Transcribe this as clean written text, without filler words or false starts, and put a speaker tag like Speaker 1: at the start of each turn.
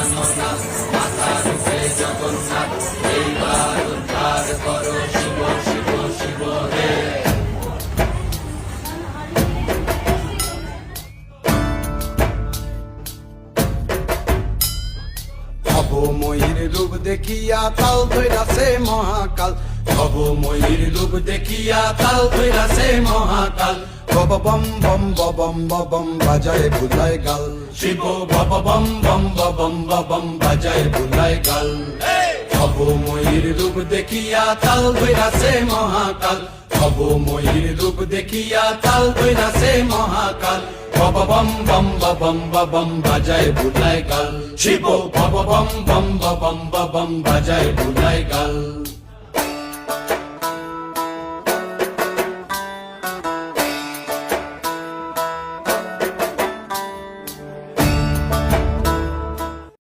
Speaker 1: গজাননা মাথার উপরে জগন্নাথ এইবার উদ্ধার করো শিব শিব শিব হে।
Speaker 2: ভবময়ীর রূপ দেখিয়া তাল ধৈরাছে মহাকাল, ভবময়ীর রূপ দেখিয়া তাল ধৈরাছে মহাকাল। বব বম বম বম বম বাজায় বুলায় গাল, শিব বব বম বম বম বম বাজায় বুলায় গাল। ভবময়ীর রূপ দেখিয়া তাল ধৈরাছে মহাকাল, ভবময়ীর রূপ দেখিয়া তাল ধৈরাছে মহাকাল। বব বম বম বম বাজায় বুলায় গাল, শিব বব বম বম বম বাজায় বুলায় গাল।